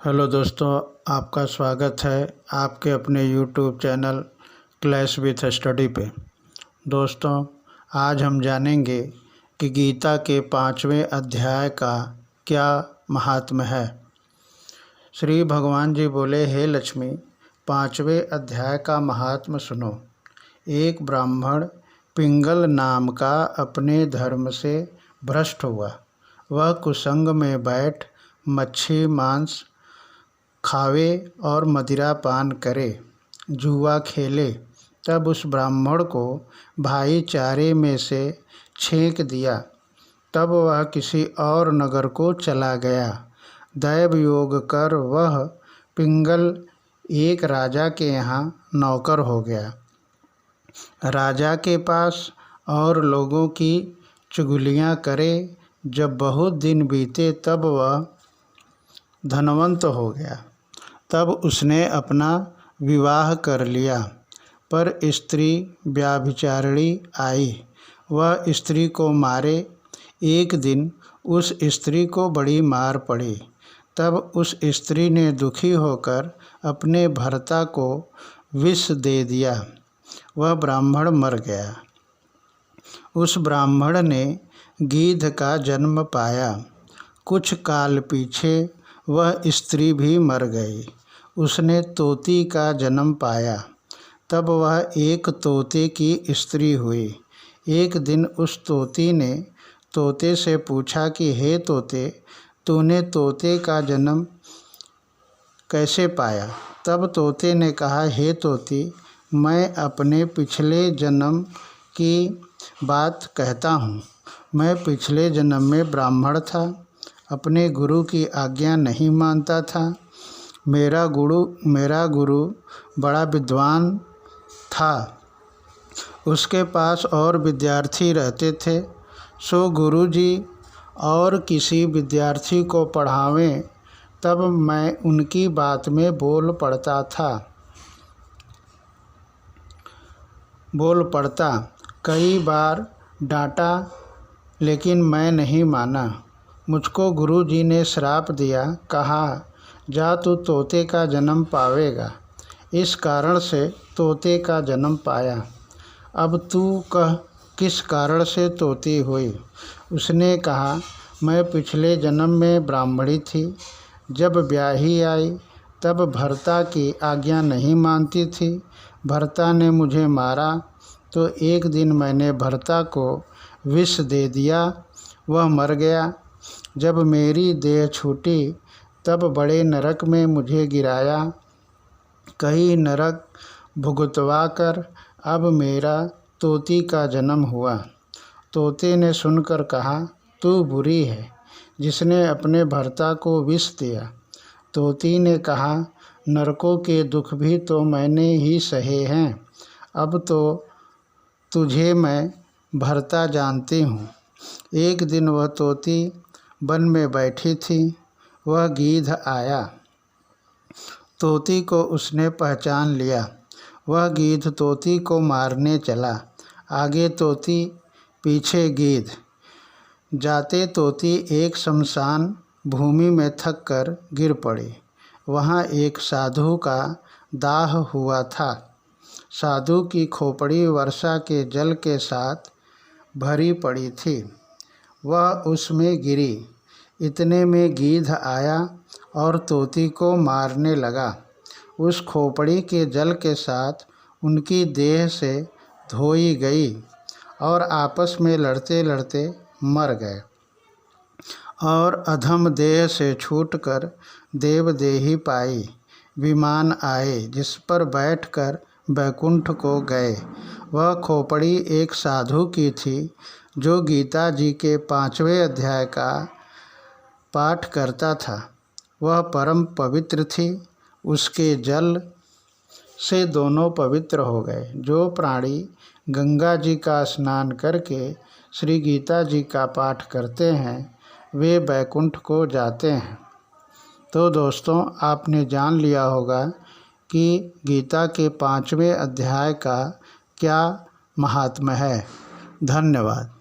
Hello दोस्तों, आपका स्वागत है आपके अपने YouTube channel clash with study पे। दोस्तों, आज हम जानेंगे कि गीता के 5वें अध्याय का क्या महात्म्य है। श्री भगवान जी बोले, हे लक्ष्मी, 5वें अध्याय का महात्म्य सुनो। एक ब्राह्मण पिंगल नाम का अपने धर्म से भ्रष्ट हुआ। वह कुसंग में बैठ मच्छी मांस खावे और मदिरा पान करे, जुआ खेले। तब उस ब्राह्मण को भाईचारे में से छेंक दिया। तब वह किसी और नगर को चला गया। दैव योग कर वह पिंगल एक राजा के यहाँ नौकर हो गया। राजा के पास और लोगों की चुगलियाँ करे। जब बहुत दिन बीते तब वह धनवंत हो गया। तब उसने अपना विवाह कर लिया, पर स्त्री व्यभिचारिणी आई। वह स्त्री को मारे। एक दिन उस स्त्री को बड़ी मार पड़ी। तब उस स्त्री ने दुखी होकर अपने भर्ता को विष दे दिया। वह ब्राह्मण मर गया। उस ब्राह्मण ने गीध का जन्म पाया। कुछ काल पीछे वह स्त्री भी मर गई। उसने तोती का जन्म पाया। तब वह एक तोते की स्त्री हुई। एक दिन उस तोती ने तोते से पूछा कि हे तोते, तूने तोते का जन्म कैसे पाया। तब तोते ने कहा, हे तोती, मैं अपने पिछले जन्म की बात कहता हूँ। मैं पिछले जन्म में ब्राह्मण था, अपने गुरु की आज्ञा नहीं मानता था। मेरा गुरु बड़ा विद्वान था। उसके पास और विद्यार्थी रहते थे। सो गुरुजी और किसी विद्यार्थी को पढ़ावें, तब मैं उनकी बात में बोल पड़ता। कई बार डांटा, लेकिन मैं नहीं माना। मुझको गुरुजी ने श्राप दिया। कहा, जा तू तोते का जन्म पावेगा। इस कारण से तोते का जन्म पाया। अब तू कह, किस कारण से तोती हुई। उसने कहा, मैं पिछले जन्म में ब्राह्मणी थी। जब ब्याही आई तब भर्ता की आज्ञा नहीं मानती थी। भर्ता ने मुझे मारा तो एक दिन मैंने भर्ता को विष दे दिया। वह मर गया। जब मेरी देह छूटी तब बड़े नरक में मुझे गिराया। कई नरक भुगतवा कर अब मेरा तोती का जन्म हुआ। तोते ने सुनकर कहा, तू बुरी है जिसने अपने भर्ता को विष दिया। तोती ने कहा, नरकों के दुख भी तो मैंने ही सहे हैं। अब तो तुझे मैं भर्ता जानती हूँ। एक दिन वह तोती वन में बैठी थी। वह गीध आया। तोती को उसने पहचान लिया। वह गीध तोती को मारने चला। आगे तोती, पीछे गीध। जाते तोती एक शमशान भूमि में थक कर गिर पड़ी। वहाँ एक साधु का दाह हुआ था। साधु की खोपड़ी वर्षा के जल के साथ भरी पड़ी थी। वह उसमें गिरी। इतने में गीध आया और तोती को मारने लगा। उस खोपड़ी के जल के साथ उनकी देह से धोई गई और आपस में लड़ते लड़ते मर गए और अधम देह से छूटकर देवदेही पाई। विमान आए जिस पर बैठकर बैकुंठ को गए। वह खोपड़ी एक साधु की थी जो गीता जी के 5वें अध्याय का पाठ करता था। वह परम पवित्र थी। उसके जल से दोनों पवित्र हो गए। जो प्राणी गंगा जी का स्नान करके श्री गीता जी का पाठ करते हैं वे बैकुंठ को जाते हैं। तो दोस्तों, आपने जान लिया होगा कि गीता के 5वें अध्याय का क्या महात्म्य है। धन्यवाद।